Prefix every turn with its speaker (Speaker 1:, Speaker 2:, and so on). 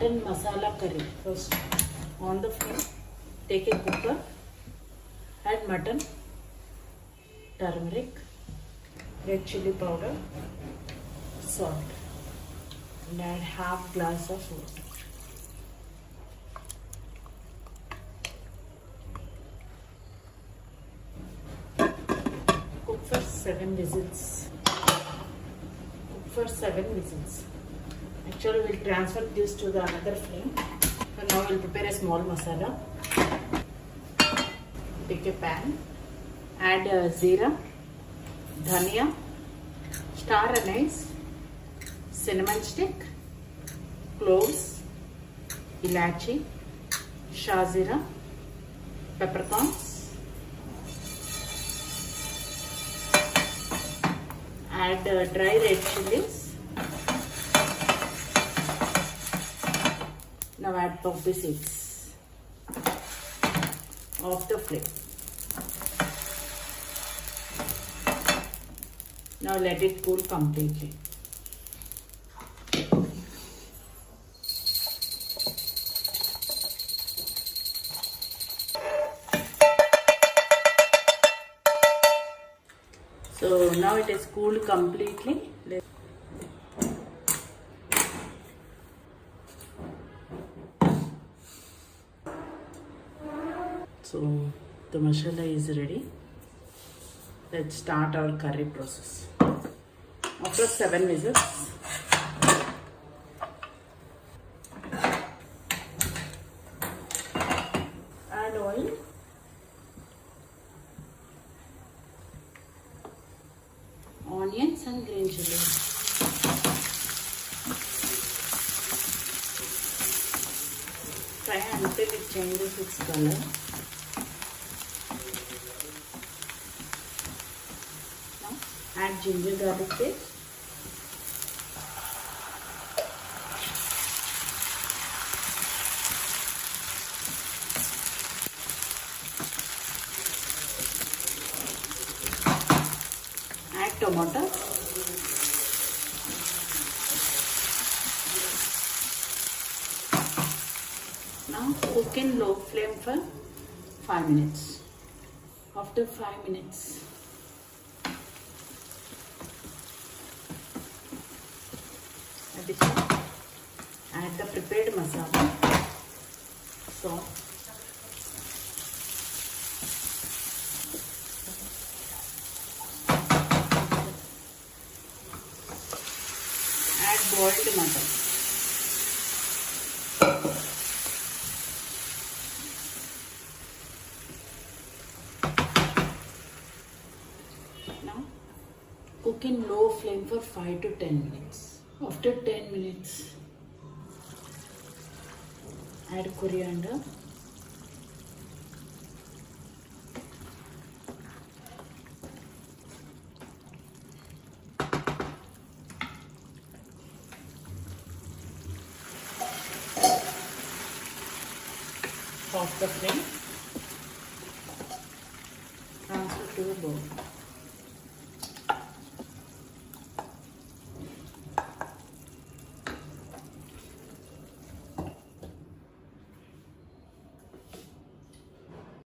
Speaker 1: mutton masala curry. First, on the flame, take a cooker, add mutton, turmeric, red chili powder, salt, and add half glass of water. Cook for 7 whistles. Actually, we'll transfer this to the another flame. So now we'll prepare a small masala. Take a pan, add zira, dhania, star anise, cinnamon stick, cloves, ilachi, shazira, peppercorns. Add dry red chilies. Now add poppy seeds. Off the flame. Now let it cool completely. So now it is cooled completely. So the masala is ready. Let's start our curry process. After 7 whistles, add oil, onions and green chilies. Fry until it changes its color. Now add ginger garlic paste. Add tomato. Now cook in low flame for 5 minutes. After 5 minutes, add the prepared masala, salt, add boiled mutton. Now cook in low flame for 5 to 10 minutes. After 10 minutes, add coriander, off the flame, transfer to a bowl.